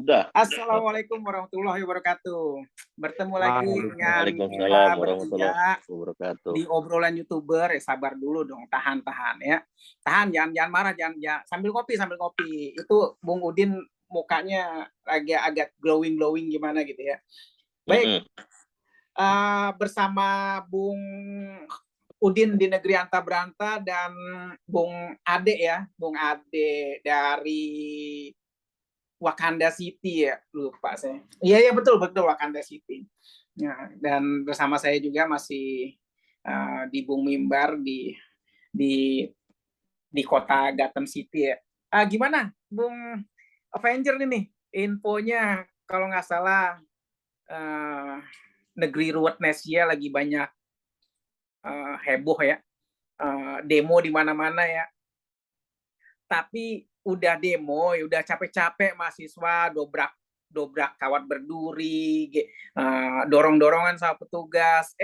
Udah. Assalamualaikum warahmatullahi wabarakatuh. Bertemu lagi dengan Waalaikumsalam kita warahmatullahi bertiga wabarakatuh. di obrolan YouTuber. Sabar dulu dong, tahan ya. Tahan, jangan marah, jangan sambil kopi. Itu Bung Udin mukanya agak glowing gimana gitu ya. Baik. Bersama Bung Udin di Negeri Anta Beranta dan Bung Ade ya, Bung Ade dari Wakanda City ya, lupa saya. Iya betul Wakanda City. Ya, dan bersama saya juga masih di Bung Mimbar di kota Gotham City ya. Gimana Bung Avenger ini infonya, kalau nggak salah negeri Ruwetnesia lagi banyak heboh ya, demo di mana-mana ya. Tapi udah demo, udah capek-capek mahasiswa dobrak kawat berduri, dorong-dorongan sama petugas.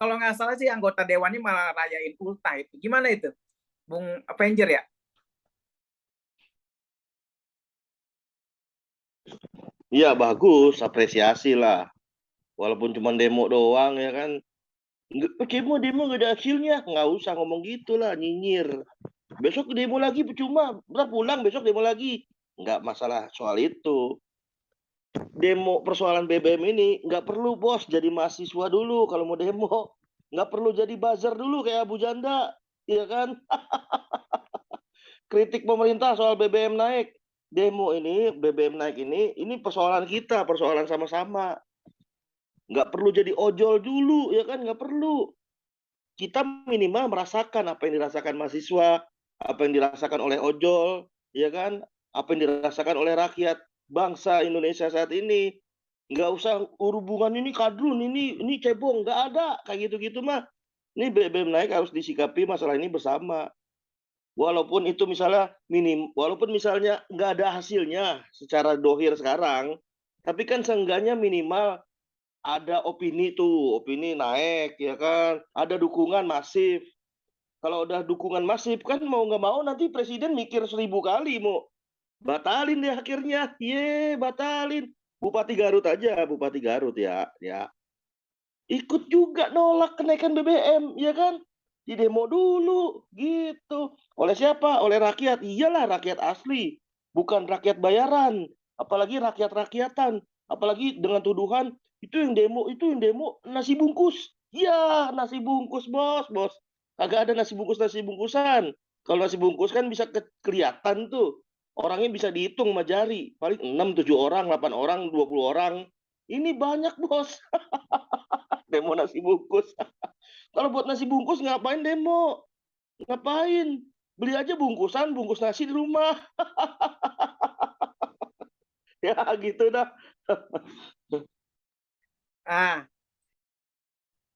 Kalau nggak salah sih anggota dewannya malah rayain ultah itu. Gimana itu, Bung Avenger ya? Iya bagus, apresiasi lah. Walaupun cuma demo doang ya kan. Demo nggak ada hasilnya, nggak usah ngomong gitulah, nyinyir. Besok demo lagi percuma, udah pulang besok demo lagi. Nggak masalah soal itu. Demo persoalan BBM ini nggak perlu bos jadi mahasiswa dulu kalau mau demo. Nggak perlu jadi buzzer dulu kayak Abu Janda, ya kan? Kritik pemerintah soal BBM naik. Demo ini, BBM naik ini persoalan kita, persoalan sama-sama. Nggak perlu jadi ojol dulu, ya kan? Nggak perlu. Kita minimal merasakan apa yang dirasakan mahasiswa, apa yang dirasakan oleh ojol, ya kan? Apa yang dirasakan oleh rakyat bangsa Indonesia saat ini. Nggak usah hubungan ini kadrun, ini cebong, nggak ada kayak gitu-gitu mah. Ini BBM naik harus disikapi masalah ini bersama. Walaupun itu misalnya walaupun misalnya nggak ada hasilnya secara dohir sekarang, tapi kan seenggaknya minimal ada opini naik, ya kan? Ada dukungan masif. Kalau udah dukungan masif kan mau nggak mau nanti presiden mikir 1000 kali mau batalin deh akhirnya. Batalin. Bupati Garut aja, Bupati Garut ya. Ikut juga nolak kenaikan BBM, ya kan? Di demo dulu, gitu. Oleh siapa? Oleh rakyat. Iyalah rakyat asli, bukan rakyat bayaran. Apalagi rakyat-rakyatan. Apalagi dengan tuduhan, itu yang demo nasi bungkus. Ya, nasi bungkus, bos. Kagak ada nasi bungkusan. Kalau nasi bungkus kan bisa kelihatan tuh. Orangnya bisa dihitung sama jari. Paling 6, 7 orang, 8 orang, 20 orang. Ini banyak, bos. Demo nasi bungkus. Kalau buat nasi bungkus ngapain demo? Ngapain? Beli aja bungkusan, bungkus nasi di rumah. Ya gitu dah.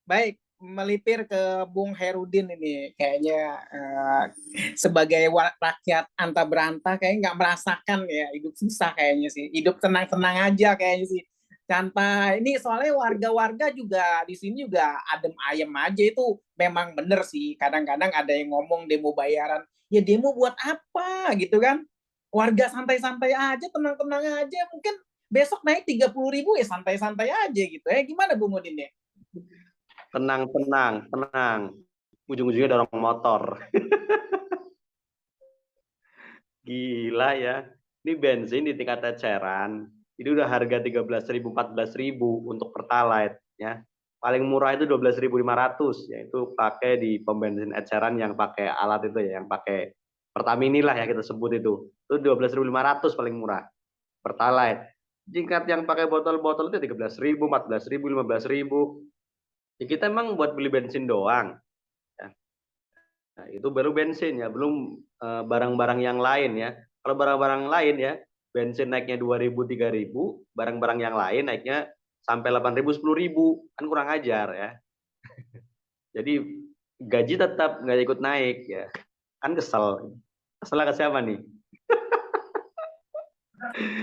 Baik, melipir ke Bung Herudin ini kayaknya sebagai rakyat Anta Beranta kayaknya nggak merasakan ya hidup susah kayaknya sih, hidup tenang-tenang aja kayaknya sih, santai. Ini soalnya warga-warga juga di sini juga adem ayem aja, itu memang bener sih. Kadang-kadang ada yang ngomong demo bayaran, ya demo buat apa gitu kan? Warga santai-santai aja, tenang-tenang aja, mungkin besok naik 30.000 ya santai-santai aja gitu ya. Gimana Bung Udin ya? Tenang. Ujung-ujungnya dorong motor. Gila ya. Ini bensin di tingkat eceran. Ini udah harga 13.000, 14.000 untuk Pertalite ya. Paling murah itu 12.500, yaitu pakai di pom bensin eceran yang pakai alat itu ya, yang pakai Pertamini lah ya kita sebut itu. Itu 12.500 paling murah. Pertalite. Tingkat yang pakai botol-botol itu 13.000, 14.000, 15.000. Ya kita emang buat beli bensin doang. Ya. Nah, itu baru bensin ya, belum barang-barang yang lain ya. Kalau barang-barang lain ya, bensin naiknya 2.000, 3.000, barang-barang yang lain naiknya sampai 8.000, 10.000, kan kurang ajar ya. Jadi gaji tetap nggak ikut naik ya, kan kesel. Kesel ke siapa nih?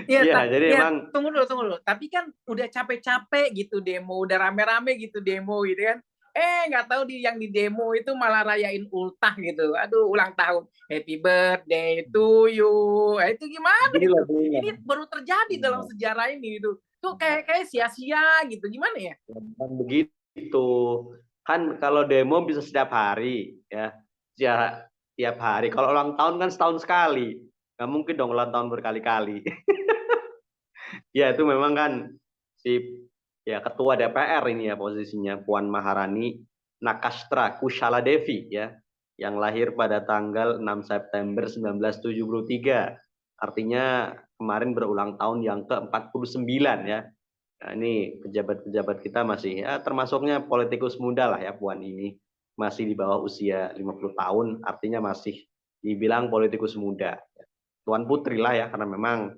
Iya, jadi emang tunggu dulu. Tapi kan udah capek-capek gitu demo, udah rame-rame gitu demo gitu kan. Nggak tahu yang di demo itu malah rayain ultah gitu. Aduh, ulang tahun. Happy birthday to you. Itu gimana Gila, itu? gila. Ini baru terjadi dalam sejarah ini itu. Tuh kayak sia-sia gitu. Gimana ya? Kan begitu. Kan kalau demo bisa setiap hari, ya. Setiap hari. Kalau ulang tahun kan setahun sekali. Nggak mungkin dong ulang tahun berkali-kali. Ya itu memang kan si ya ketua DPR ini ya posisinya Puan Maharani Nakastra Kushala Devi ya yang lahir pada tanggal 6 September 1973. Artinya kemarin berulang tahun yang ke-49 ya. Nah, ini pejabat-pejabat kita masih ya termasuknya politikus muda lah ya Puan ini. Masih di bawah usia 50 tahun, artinya masih dibilang politikus muda. Tuan Putri lah ya karena memang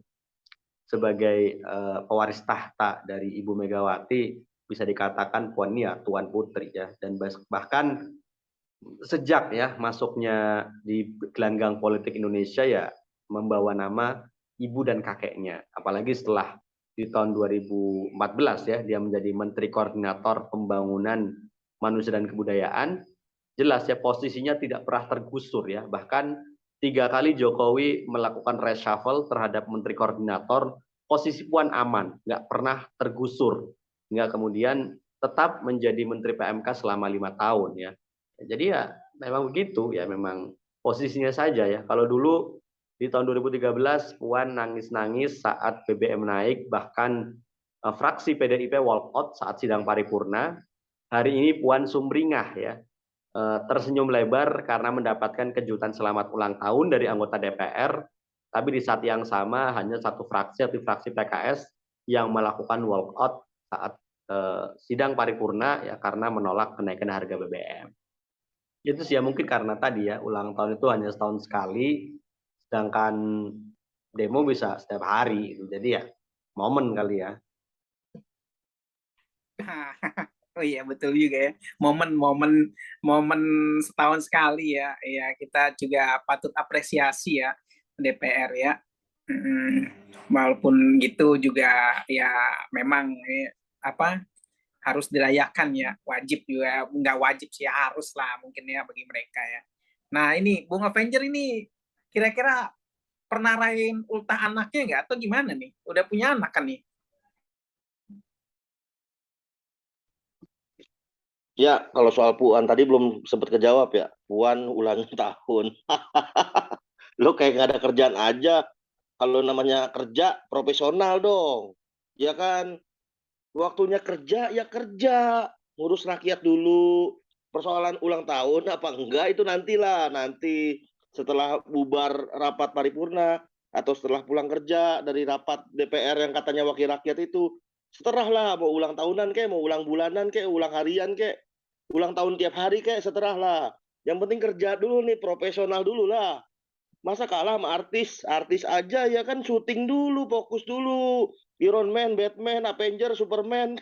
sebagai pewaris tahta dari Ibu Megawati bisa dikatakan Puan ini ya Tuan Putri ya dan bahkan sejak ya masuknya di gelanggang politik Indonesia ya membawa nama ibu dan kakeknya apalagi setelah di tahun 2014 ya dia menjadi Menteri Koordinator Pembangunan Manusia dan Kebudayaan jelas ya posisinya tidak pernah tergusur ya bahkan 3 kali Jokowi melakukan reshuffle terhadap Menteri Koordinator posisi Puan aman nggak pernah tergusur hingga kemudian tetap menjadi Menteri PMK selama 5 tahun ya jadi ya memang begitu ya memang posisinya saja ya. Kalau dulu di tahun 2013 Puan nangis-nangis saat BBM naik bahkan fraksi PDIP walk out saat sidang paripurna. Hari ini Puan sumringah ya. Tersenyum lebar karena mendapatkan kejutan selamat ulang tahun dari anggota DPR. Tapi di saat yang sama hanya satu fraksi yaitu fraksi PKS yang melakukan walk out saat sidang paripurna ya karena menolak kenaikan harga BBM. Itu sih ya mungkin karena tadi ya ulang tahun itu hanya setahun sekali, sedangkan demo bisa setiap hari. Jadi ya momen kali ya. Oh iya betul juga ya. Momen-momen momen setahun sekali ya. Ya kita juga patut apresiasi ya DPR ya. Walaupun gitu juga ya memang apa harus dirayakan ya. Wajib juga nggak wajib sih harus lah mungkin ya bagi mereka ya. Nah ini Bung Avenger ini kira-kira pernah rayain ultah anaknya nggak atau gimana nih? Udah punya anak kan nih? Ya, kalau soal Puan tadi belum sempat kejawab ya. Puan ulang tahun. Lo kayak nggak ada kerjaan aja. Kalau namanya kerja, profesional dong. Ya kan? Waktunya kerja, ya kerja. Ngurus rakyat dulu. Persoalan ulang tahun apa enggak itu nantilah. Nanti setelah bubar rapat paripurna. Atau setelah pulang kerja dari rapat DPR yang katanya wakil rakyat itu. Seterah lah, mau ulang tahunan kek, mau ulang bulanan kek, ulang harian kek. Ulang tahun tiap hari kek, seterah lah. Yang penting kerja dulu nih, profesional dulu lah. Masa kalah sama artis? Artis aja ya kan syuting dulu, fokus dulu. Iron Man, Batman, Avenger, Superman.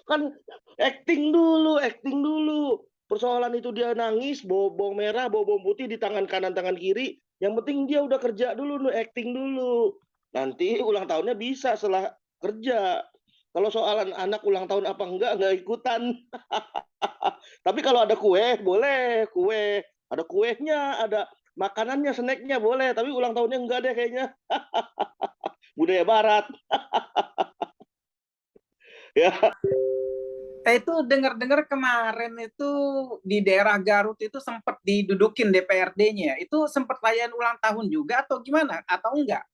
Kan acting dulu, acting dulu. Persoalan itu dia nangis, bawang merah, bawang putih di tangan kanan, tangan kiri. Yang penting dia udah kerja dulu, acting dulu. Nanti ulang tahunnya bisa setelah kerja. Kalau soalan anak ulang tahun apa enggak ikutan. Tapi kalau ada kue, boleh. Kue. Ada kuenya, ada makanannya, snacknya boleh. Tapi ulang tahunnya enggak deh kayaknya. Budaya barat. Ya. Itu dengar-dengar kemarin itu di daerah Garut itu sempat didudukin DPRD-nya. Itu sempat layan ulang tahun juga atau gimana? Atau enggak?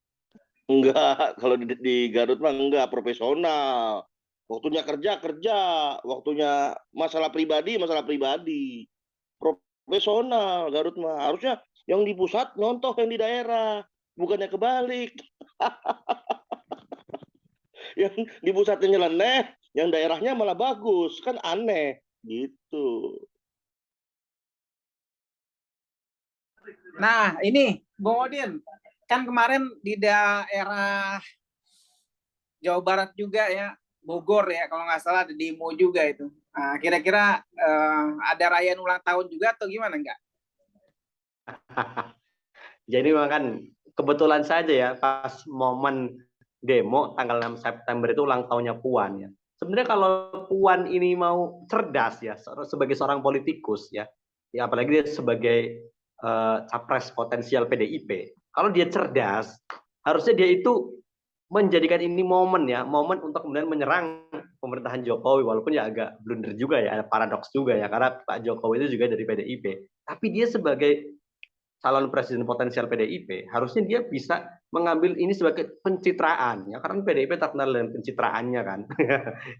Enggak, kalau di Garut mah enggak profesional. Waktunya kerja kerja, waktunya masalah pribadi masalah pribadi. Profesional Garut mah harusnya yang di pusat nyontoh yang di daerah, bukannya kebalik. Yang di pusatnya nyeleneh, yang daerahnya malah bagus, kan aneh gitu. Nah, ini Bung Odin, kan kemarin di daerah Jawa Barat juga ya, Bogor ya, kalau nggak salah ada demo juga itu. Nah, kira-kira ada rayaan ulang tahun juga atau gimana enggak? Jadi memang kan kebetulan saja ya pas momen demo tanggal 6 September itu ulang tahunnya Puan ya. Sebenarnya kalau Puan ini mau cerdas ya sebagai seorang politikus ya apalagi dia sebagai capres potensial PDIP. Kalau dia cerdas, harusnya dia itu menjadikan ini momen untuk kemudian menyerang pemerintahan Jokowi, walaupun ya agak blunder juga ya, ada paradoks juga ya, karena Pak Jokowi itu juga dari PDIP. Tapi dia sebagai calon presiden potensial PDIP, harusnya dia bisa mengambil ini sebagai pencitraan ya, karena PDIP terkenal dengan pencitraannya kan.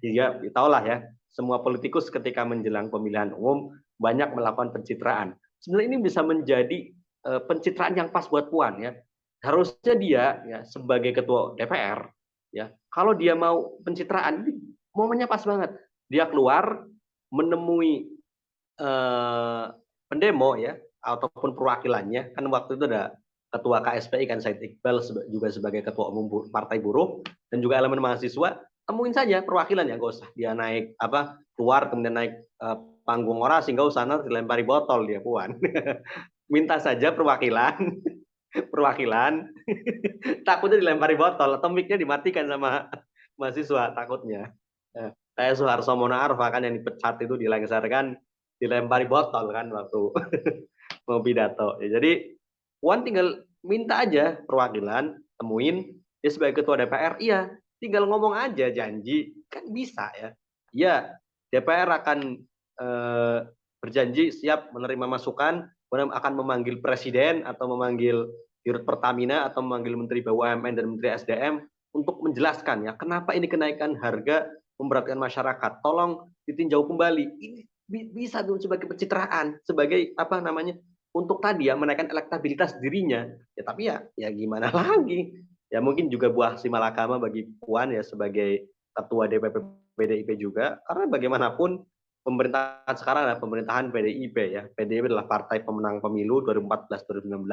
Ya, tahulah ya, semua politikus ketika menjelang pemilihan umum banyak melakukan pencitraan. Sebenarnya ini bisa menjadi pencitraan yang pas buat Puan ya. Harusnya dia ya sebagai ketua DPR ya, kalau dia mau pencitraan, momennya pas banget. Dia keluar menemui pendemo ya ataupun perwakilannya, kan waktu itu ada ketua KSPI kan Said Iqbal juga sebagai ketua umum Partai Buruh dan juga elemen mahasiswa, temuin saja perwakilannya, nggak usah dia naik keluar kemudian naik panggung orasi, nggak usah nanti dilempari botol dia Puan. Minta saja perwakilan takutnya dilempari botol atau mic-nya dimatikan sama mahasiswa takutnya. Kayak Soeharto Mono Arfa kan yang dipecat itu dilengsarkan, dilempari botol kan waktu mau pidato. Ya, jadi Puan tinggal minta aja perwakilan, temuin dia sebagai ketua DPR, iya, tinggal ngomong aja janji, kan bisa ya. Iya, DPR akan berjanji siap menerima masukan, kemudian akan memanggil presiden atau memanggil Dirut Pertamina atau memanggil Menteri BUMN dan Menteri SDM untuk menjelaskan ya kenapa ini kenaikan harga memberatkan masyarakat. Tolong ditinjau kembali. Ini bisa tuh sebagai pencitraan, sebagai untuk tadi ya menaikkan elektabilitas dirinya. Ya tapi ya gimana lagi? Ya mungkin juga buah si malakama bagi Puan ya sebagai ketua DPP PDIP juga, karena bagaimanapun pemerintahan sekarang adalah pemerintahan PDIP ya. PDIP adalah partai pemenang pemilu 2014-2019.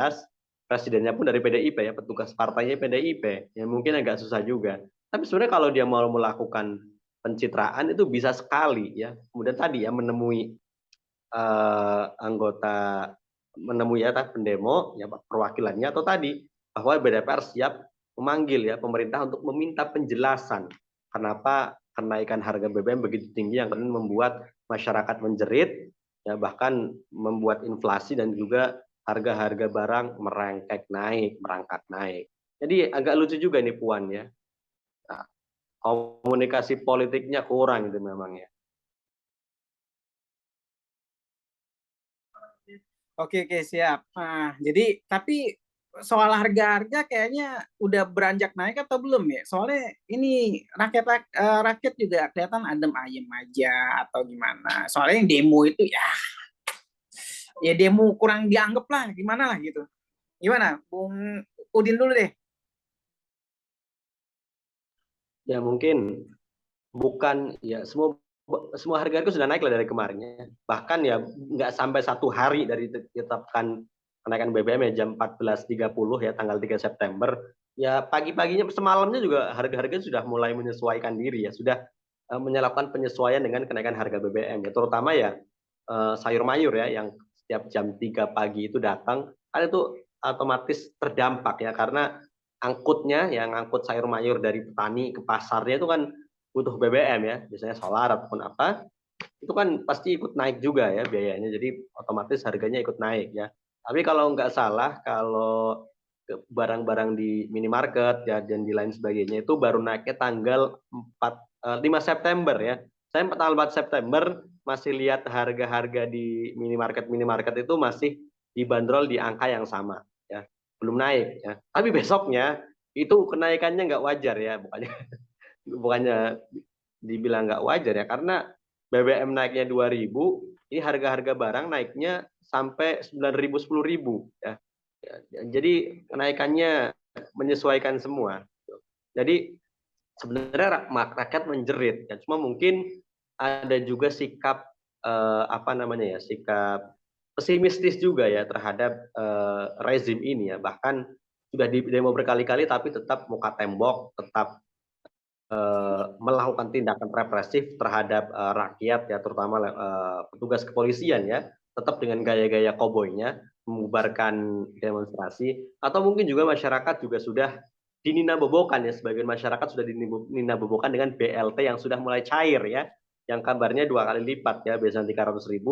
Presidennya pun dari PDIP ya, petugas partainya PDIP. Ya mungkin agak susah juga. Tapi sebenarnya kalau dia mau melakukan pencitraan itu bisa sekali ya. Kemudian tadi ya menemui anggota, menemui pendemo ya perwakilannya, atau tadi bahwa DPR siap memanggil ya pemerintah untuk meminta penjelasan kenapa kenaikan harga BBM begitu tinggi yang kemudian membuat masyarakat menjerit ya, bahkan membuat inflasi dan juga harga-harga barang merangkak naik. Jadi agak lucu juga nih Puan ya. Nah, komunikasi politiknya kurang itu memang ya. Oke, siap. Nah, jadi tapi soal harga-harga kayaknya udah beranjak naik atau belum ya? Soalnya ini rakyat juga kelihatan adem ayem aja atau gimana. Soalnya yang demo itu ya demo kurang dianggap lah, gimana lah gitu. Gimana, Bung Udin dulu deh. Ya mungkin bukan ya semua harga sudah naik lah dari kemarinnya. Bahkan ya nggak sampai 1 hari dari ditetapkan kenaikan BBM ya, jam 14.30 ya tanggal 3 September. Ya pagi-paginya semalamnya juga harga-harga sudah mulai menyesuaikan diri ya, sudah melakukan penyesuaian dengan kenaikan harga BBM ya, terutama ya sayur mayur ya yang setiap jam 3 pagi itu datang, kan itu otomatis terdampak ya, karena angkutnya yang angkut sayur mayur dari petani ke pasarnya itu kan butuh BBM ya, biasanya solar ataupun apa, itu kan pasti ikut naik juga ya biayanya, jadi otomatis harganya ikut naik ya. Tapi kalau nggak salah, kalau barang-barang di minimarket ya dan di lain sebagainya itu baru naiknya tanggal 5 September ya. Saya tanggal 4 September masih lihat harga-harga di minimarket itu masih dibanderol di angka yang sama ya, belum naik ya. Tapi besoknya itu kenaikannya nggak wajar ya, bukannya dibilang nggak wajar ya, karena BBM naiknya 2.000, ini harga-harga barang naiknya sampai 9.000, 10.000 ya. Jadi kenaikannya menyesuaikan semua. Jadi sebenarnya rakyat menjerit ya, cuma mungkin ada juga sikap sikap pesimistis juga ya terhadap rezim ini ya, bahkan sudah di demo berkali-kali tapi tetap muka tembok, tetap melakukan tindakan represif terhadap rakyat ya, terutama petugas kepolisian ya, tetap dengan gaya-gaya koboynya membubarkan demonstrasi, atau mungkin juga masyarakat juga sudah dininabobokan ya, sebagian masyarakat sudah dininabobokan dengan BLT yang sudah mulai cair ya, yang kabarnya 2 kali lipat ya, biasanya 300.000,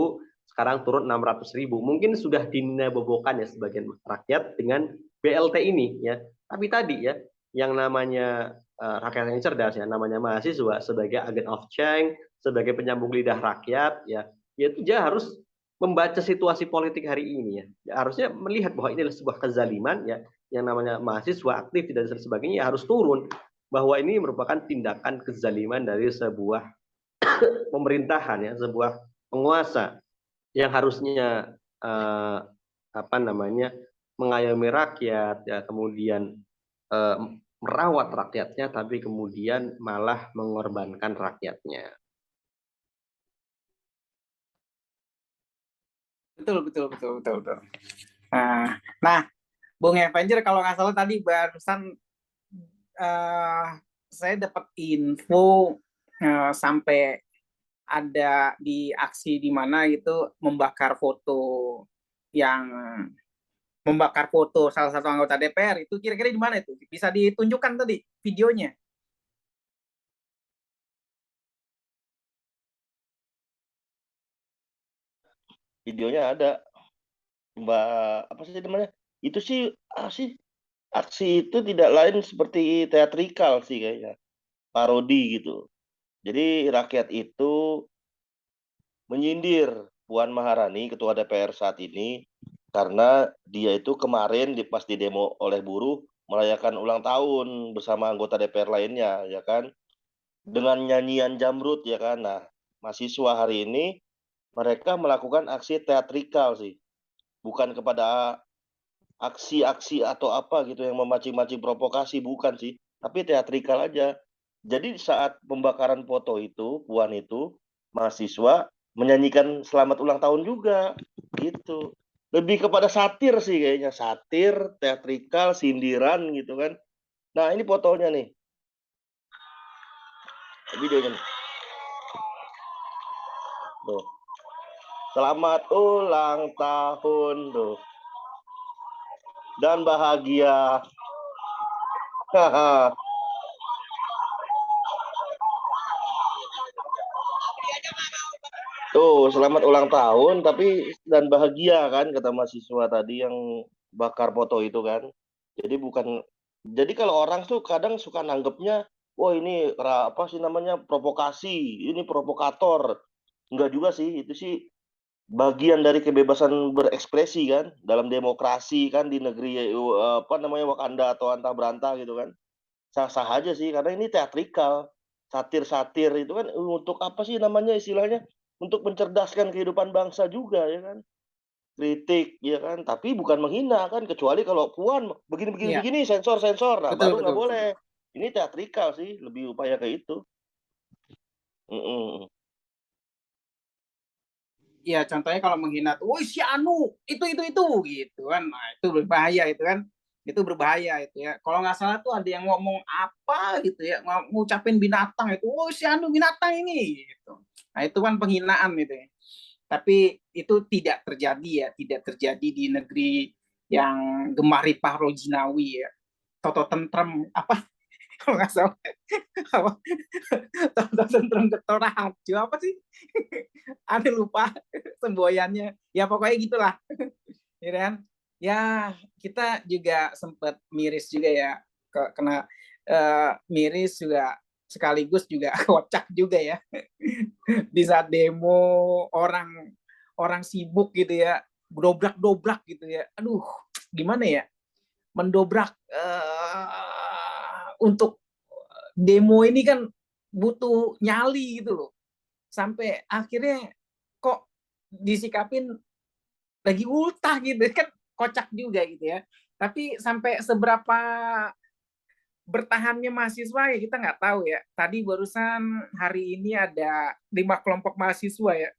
sekarang turun 600.000. Mungkin sudah dininabobokan ya sebagian rakyat dengan BLT ini ya. Tapi tadi ya, yang namanya rakyat yang cerdas ya, namanya mahasiswa sebagai agen of change, sebagai penyambung lidah rakyat ya, itu dia harus membaca situasi politik hari ini ya. Harusnya melihat bahwa ini adalah sebuah kezaliman ya, yang namanya mahasiswa aktif dan sebagainya ya harus turun, bahwa ini merupakan tindakan kezaliman dari sebuah pemerintahan ya, sebuah penguasa yang harusnya mengayomi rakyat ya, kemudian merawat rakyatnya, tapi kemudian malah mengorbankan rakyatnya. Betul. Nah, Bung Avenger, kalau nggak salah tadi barusan saya dapat info sampai ada di aksi di mana itu membakar foto salah satu anggota DPR. Itu kira-kira di mana itu? Bisa ditunjukkan tadi videonya? Videonya ada, Mbak, apa sih namanya? Itu sih aksi itu tidak lain seperti teatrikal sih kayaknya, parodi gitu. Jadi rakyat itu menyindir Puan Maharani, Ketua DPR saat ini, karena dia itu kemarin pas di demo oleh buruh merayakan ulang tahun bersama anggota DPR lainnya, ya kan, dengan nyanyian Jamrut, ya kan. Nah, mahasiswa hari ini mereka melakukan aksi teatrikal sih, bukan kepada aksi-aksi atau apa gitu yang memancing-mancing provokasi, bukan sih, tapi teatrikal aja. Jadi saat pembakaran foto itu, Puan itu, mahasiswa menyanyikan selamat ulang tahun juga, gitu. Lebih kepada satir sih kayaknya, satir, teatrikal, sindiran gitu kan. Nah, ini fotonya nih, videonya nih. Tuh. Selamat ulang tahun, tuh. Dan bahagia. Haha. Tuh, selamat ulang tahun tapi dan bahagia kan, kata mahasiswa tadi yang bakar foto itu kan. Jadi kalau orang tuh kadang suka nanggepnya, wah ini apa sih namanya, provokasi, ini provokator. Enggak juga sih, itu sih bagian dari kebebasan berekspresi kan, dalam demokrasi kan, di negeri apa namanya, Wakanda atau Anta Beranta gitu kan. Sah-sah aja sih, karena ini teatrikal, satir-satir itu kan untuk apa sih namanya istilahnya, untuk mencerdaskan kehidupan bangsa juga ya kan, kritik ya kan, tapi bukan menghina kan, kecuali kalau Puan begini Iya, sensor, nah betul. baru nggak boleh. Ini teatrikal sih, lebih upaya ke itu. Iya, contohnya kalau menghina tuh, woi si Anu, itu gitu kan. Nah, itu berbahaya itu kan. Itu berbahaya itu ya. Kalau nggak salah tuh ada yang ngomong apa gitu ya, ngucapin binatang itu, woi si Anu binatang ini gitu. Nah, itu kan penghinaan gitu ya. Tapi itu tidak terjadi ya, tidak terjadi di negeri yang gemah ripah Rojinawi ya. Toto tentrem apa kalau nggak salah apa Toto tentrem Ketorajo apa sih? Aneh lupa semboyannya. Ya pokoknya gitulah. Ya kan? Ya kita juga sempat miris juga ya, kena miris juga sekaligus juga kocak juga ya. Di saat demo orang sibuk gitu ya, dobrak gitu ya. Aduh, gimana ya? Mendobrak untuk demo ini kan butuh nyali gitu loh. Sampai akhirnya kok disikapin lagi ultah gitu kan, kocak juga gitu ya. Tapi sampai seberapa bertahannya mahasiswa ya kita nggak tahu ya. Tadi barusan hari ini ada 5 kelompok mahasiswa ya,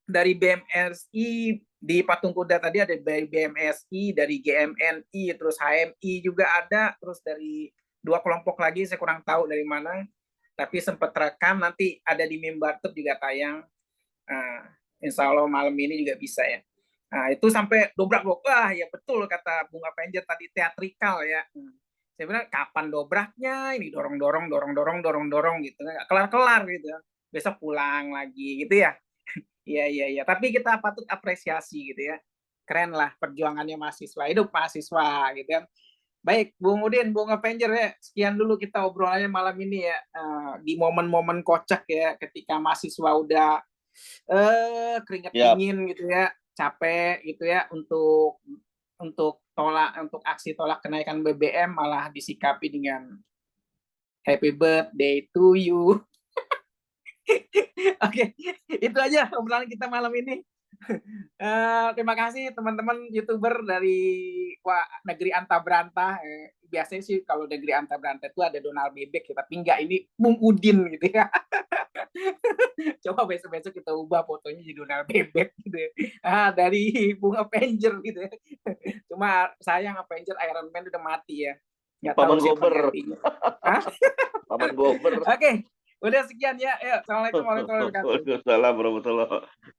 dari BMSI di Patung Kuda tadi, ada dari BMSI, dari GMNI, terus HMI juga ada, terus dari 2 kelompok lagi saya kurang tahu dari mana, tapi sempat rekam, nanti ada di Mimbartub juga tayang. Insya Allah malam ini juga bisa ya. Nah, itu sampai dobrak, wah ya betul kata Bung Avenger tadi, teatrikal ya. Saya bilang kapan dobraknya, ini dorong gitu, nggak kelar-kelar gitu. Besok pulang lagi gitu ya. Iya. Tapi kita patut apresiasi gitu ya. Keren lah perjuangannya mahasiswa, hidup mahasiswa gitu kan. Baik, Bung Udin, Bung Avenger ya, sekian dulu kita obrolannya malam ini ya. Di momen-momen kocak ya, ketika mahasiswa udah keringet Yap. dingin gitu ya, capek gitu ya untuk aksi tolak kenaikan BBM malah disikapi dengan happy birthday to you. Oke, itu aja obrolan kita malam ini. Terima kasih teman-teman YouTuber dari Negeri Anta Berantah. Biasanya sih kalau Negeri Anta Berantah itu ada Donald Bebek, tapi enggak, ini Bung Udin gitu ya. Coba besok-besok kita ubah fotonya jadi Donald Bebek gitu ya. Dari Bung Avenger gitu ya. Cuma sayang Avenger Iron Man udah mati ya. Nggak tahu Paman siapa Gober. gantinya. Paman Gober. Oke, udah sekian ya. Assalamualaikum warahmatullahi wabarakatuh. Waalaikumsalam warahmatullahi wabarakatuh.